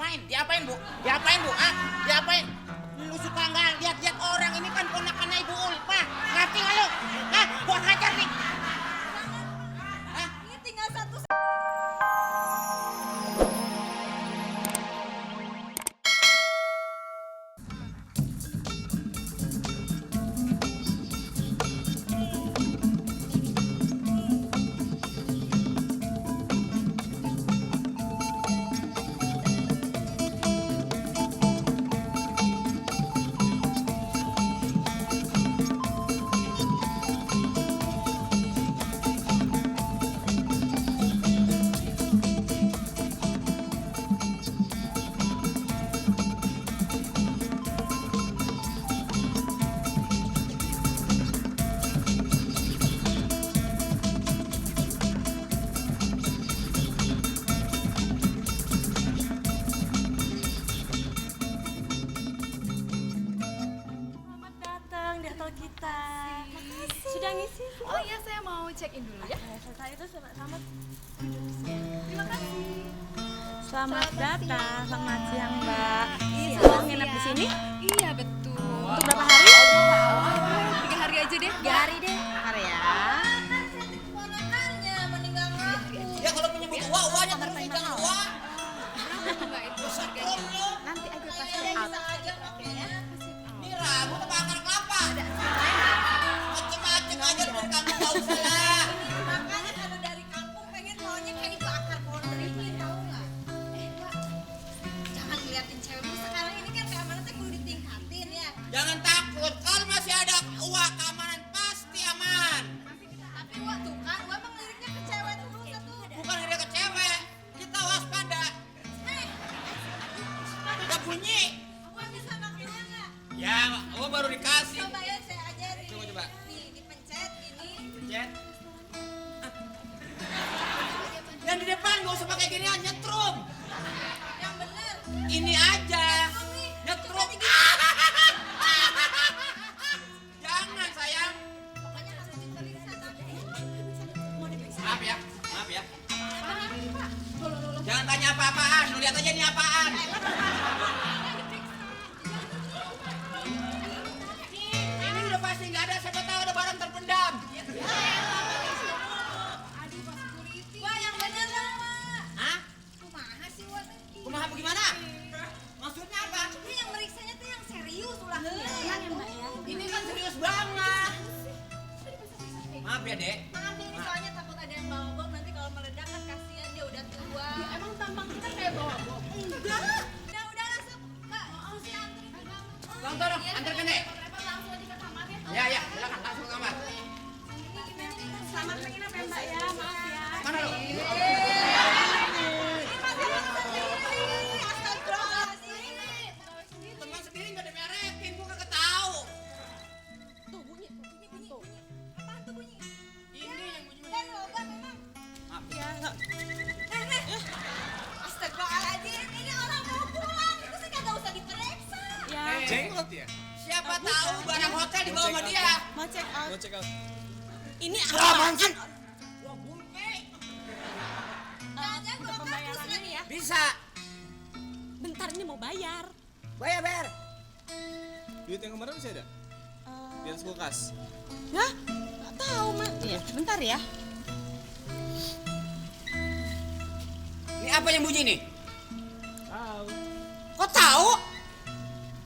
Diapain? Diapain, Bu? Diapain, Bu? Ah, diapain? Lu suka nggak lihat-lihat orang ini kan ponakan Ibu Ulfa. Ngerti nggak lu? Hah? Gua hajar nih. Hah? Ini tinggal satu. Selamat datang di hotel kita. Makasih. Sudah ngisi? Oh iya, saya mau check-in dulu ya. Selesai itu selamat. Terima kasih. Selamat datang, selamat siang Mbak. Iya, Siang nginep di sini? Iya, betul. Untuk berapa hari? 3 hari aja deh. 3 hari deh. Hari ya. Ya kalau punya butuh uangnya terus jangan uang. Enggak itu harganya. Nanti aja pas Ini rambut apa akar kelapa? Macem-macem aja dari kamu nggak usah lah. Makanya kalau dari kampung pengen maunya kayak ibu akar pohon beringin, tahu nggak? Mbak, jangan ngeliatin cewek dulu. Sekarang ini kan keamanannya kudu ditingkatin ya. Jangan takut, kalau masih ada uang keamanan pasti aman. Tapi wah tuh kan, wah emang liriknya ke cewek terus satu. Bukan dia ke cewek, kita waspada. Udah bunyi. Wah bisa makinnya nggak? Ya, gua baru dikasih. Coba ya saya ajarin. Coba. Nih dipencet ini. Pencet. Yang di depan gak usah pakai ginian, nyetrum. Yang bener. Ini aja. Nyetrum. Jangan sayang. Pokoknya harus diperiksa tapi. Maaf ya, maaf ya. Jangan tanya apa-apaan, lu lihat aja ini apaan. Ini udah pasti nggak ada, siapa tahu ada barang terpendam. Wah yang bener dong, Wak. Hah? Kumaha sih, Wak? Kumaha bagaimana? Maksudnya apa? Ini yang meriksanya tuh yang serius ulah. Tenang ya Mbak ya. Ini kan serius banget. Maaf ya, Dek. Maaf ya, ini soalnya takut ada yang bawa bom nanti kalau meledak kan kasihan dia udah tua. Emang tampang kita kayak bawa bom. Enggak. Udah langsung. Mbak, Susi anterin ke kamu. Tonton, antarkan Dek. Langsung aja ke kamarnya. Ya, silakan langsung ke kamar. Selamat menginap ya Mbak ya. Maaf ya. Mana lu? Teman sendiri nggak dimerekin, gua kagak tahu. Tuh bunyi. Apaan tuh bunyi? Ini yang bunyi. Dan logam memang. Maaf. Ya, nggak. Astagfirullahaladzim, ini orang mau pulang. Itu sih kagak usah diperiksa. Ya. Jenglot ya? Siapa tahu barang hotel dibawa sama dia. Mau check out. Mau check out. Ini Apaan apa? sih? Wah, bulpe. Jangan Untuk gua pembayarannya nih ya. Bisa. Bentar ini mau bayar. Bayar. Duit yang kemarin masih ada? Di atas kulkas. Hah? Nggak tahu Mak. Iya, bentar ya. Ini apa yang bunyi nih? Tahu. Kok tahu?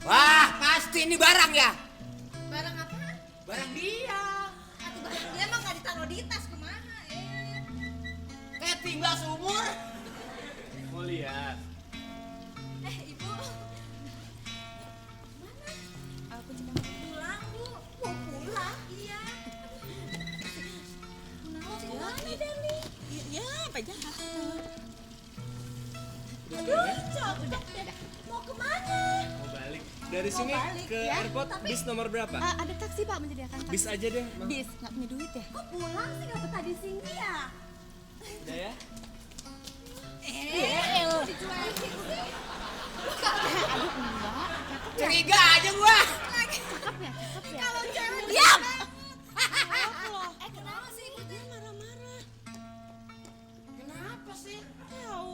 Wah, pasti ini barang ya. Barang apa? Barang dia. Atau barang dia emang nggak ditaruh di tas kumaha? Kayak tinggal seumur. Mau lihat? Ibu. Aku juga Pulang, Bu. Mau pulang? Iya. Mau kemana, Deli? ya, apa jahat. Aduh, cocok deh. Mau kemana? Mau balik. Dari sini balik, ke ya. airport bis nomor berapa? Ada taksi Pak, menyediakan taksi. Bis aja deh. Mang. Bis, nggak punya duit ya? Kok pulang sih nggak betah di sini ya? Udah ya? Dicuekin sih. Aduh, enggak. Curiga aja gua. Cakep ya? Kalau cewek Diam! kenapa sih ibu? Dia marah-marah. Kenapa sih? Tahu.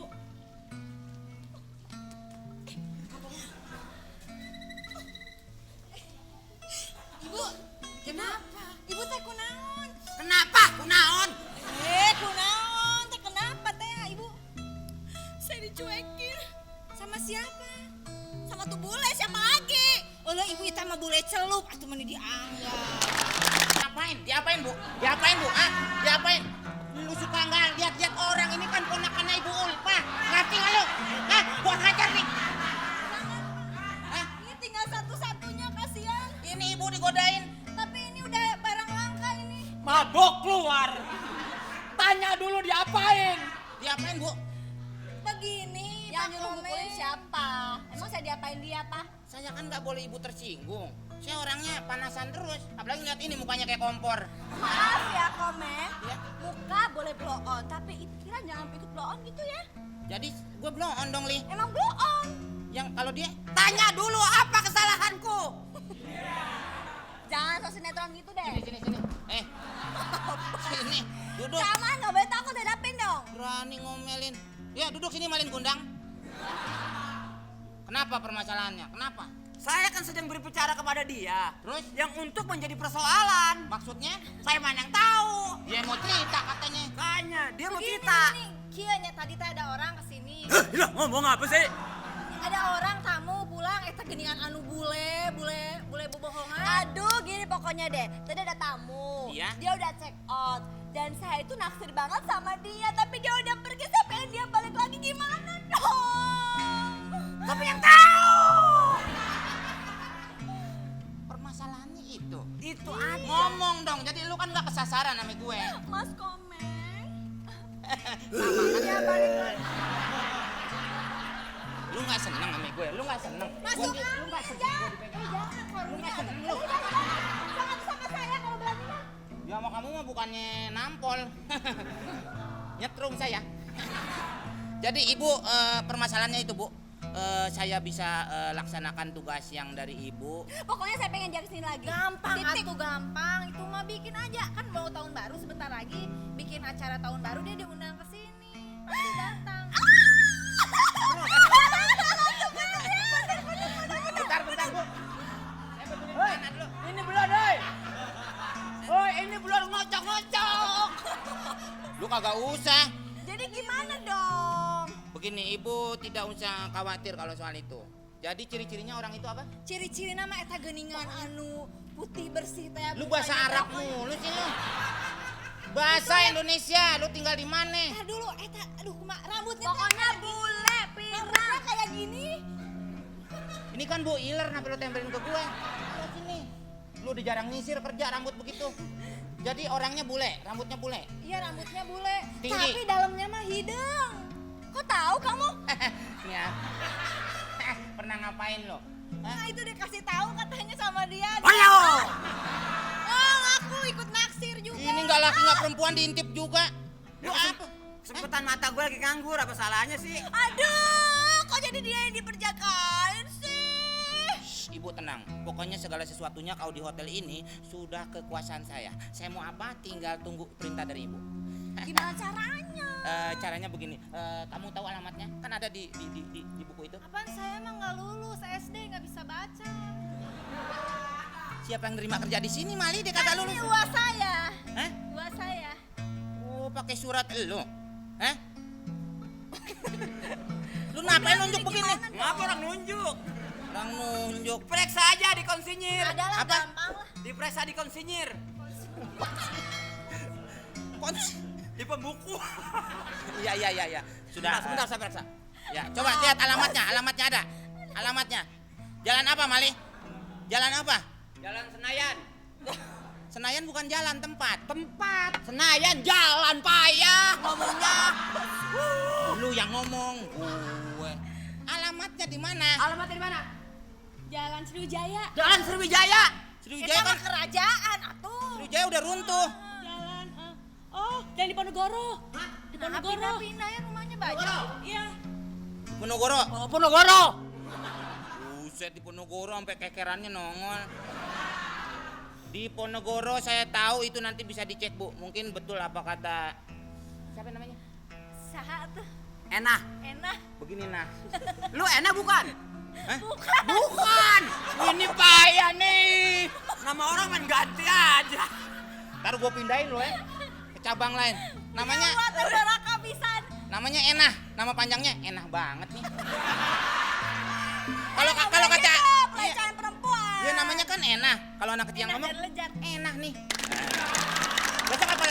dulu diapain? Diapain, Bu? Begini, Yang Pak nyuruh Komeng. mukulin siapa? Emang saya diapain dia, Pak? Saya kan nggak boleh Ibu tersinggung. Saya orangnya panasan terus. Apalagi lihat ini mukanya kayak kompor. Maaf ya, Komeng. Ya. Muka boleh blow on, tapi pikiran jangan ikut blow on gitu ya. Jadi gue blow on dong, Li. Emang blow on. Yang kalau dia Tanya dulu apa kesalahanku? Jangan so sinetron gitu deh. sini. Sini, duduk. Sama nggak boleh takut hadapin dong. Berani ngomelin. Ya, duduk sini Malin Gundang. Kenapa permasalahannya? Kenapa? Saya kan sedang berbicara kepada dia. Terus? Yang untuk menjadi persoalan. Maksudnya? Saya mana yang tahu. Dia mau cerita katanya. Makanya dia mau Begini kita. nih, kianya tadi teh ada orang kesini. Lah ngomong apa sih? Ada orang tamu pulang, eta geningan anu bule bobohongan. Aduh, gini pokoknya deh. Tadi ada tamu. Iya? Dia udah check out. Dan saya itu naksir banget sama dia. Tapi dia udah pergi, saya pengen dia balik lagi. Gimana dong? Siapa yang tahu? Permasalahannya itu. Itu aja. Ngomong dong. Jadi lu kan nggak kesasaran sama gue. Mas Komeng. Sama kan? Ya, balik lagi. Lu nggak seneng sama gue. Lu nggak seneng. Masuk Lu nggak seneng. Lu nggak seneng lu. Sangat sama saya kalau berani. Ya sama kamu mah bukannya nampol. Nyetrum saya. Jadi Ibu permasalahannya itu, Bu. Saya bisa laksanakan tugas yang dari Ibu. Pokoknya saya pengen dia kesini lagi. Gampang Titik. atuh gampang. Itu mah bikin aja. Kan mau tahun baru sebentar lagi. Bikin acara tahun baru dia diundang ke sini. Pasti datang. Bentar, Bu. Ini belum, hei. Oh, ini belum ngocok-ngocok. Lu kagak usah. Jadi gimana dong? Begini, Ibu tidak usah khawatir kalau soal itu. Jadi ciri-cirinya orang itu apa? Ciri-ciri nama eta geningan anu putih bersih teh. Lu bahasa Arab mulu sih lu. Bahasa Indonesia, lu tinggal di mana? Tah dulu eta aduh kumaha rambutnya Pokoknya bule, pirang. kayak gini. Ini kan Bu iler, kenapa lu tempelin ke gue? Lihat sini. Lu udah jarang nyisir kerja rambut begitu. Jadi orangnya bule, rambutnya bule. Iya rambutnya bule. Tinggi. Tapi dalamnya mah hidung. Kok tahu kamu? Ya. Pernah ngapain lo? Nah itu dikasih tahu katanya sama dia. Ayo. Oh aku ikut naksir juga. Ini nggak laki nggak perempuan diintip juga. Lu apa? Sebutan mata gue lagi nganggur, apa salahnya sih? Aduh, kok jadi dia yang diperjagain sih? Shh, Ibu tenang. Pokoknya segala sesuatunya kau di hotel ini sudah kekuasaan saya. Saya mau apa? Tinggal tunggu perintah dari Ibu. Gimana caranya? Caranya begini. Kamu tahu alamatnya? Kan ada di buku itu. Apaan saya emang nggak lulus SD nggak bisa baca. Siapa yang nerima kerja di sini? Mali dia kagak lulus. Ini uas saya. Hah? Uas saya. Oh, pakai surat elo. Hah? Lu ngapain nunjuk begini? Ngapa orang nunjuk? Orang nunjuk. Periksa aja di konsinyir. Adalah Apa? gampang lah. Diperiksa di konsinyir. Di pembuku. Iya. Sudah. Sebentar, saya periksa. Ya, coba lihat alamatnya. Alamatnya ada. Alamatnya. Jalan apa, Mali? Jalan apa? Jalan Senayan. Senayan bukan jalan, tempat. Tempat. Senayan jalan payah ngomongnya. Lu yang ngomong. Gue. Alamatnya di mana? Alamatnya di mana? Jalan Sriwijaya. Jalan Sriwijaya. Sriwijaya Itu kan? mah kerajaan atuh. Sriwijaya udah runtuh. Jalan, oh, dan di Ponorogo. Di Nah, Ponorogo. pindah ya rumahnya banyak. Iya. Ponorogo. Oh, Ponorogo. Buset, di Ponorogo sampai kekerannya nongol. Di Ponorogo saya tahu itu nanti bisa dicek, Bu. Mungkin betul apa kata siapa namanya? Saha tuh. Enak. Enak. Begini nah. Lu enak bukan? Hah? Bukan. Ini payah nih. Nama orang main ganti aja. Ntar gue pindahin lo ya ke cabang lain. Namanya namanya Enah. Nama panjangnya Enah banget nih. Kalau kata Pelecehan perempuan. ya namanya kan Enah. Kalau anak kecil yang ngomong Dan lejat. Enah nih. Besok apa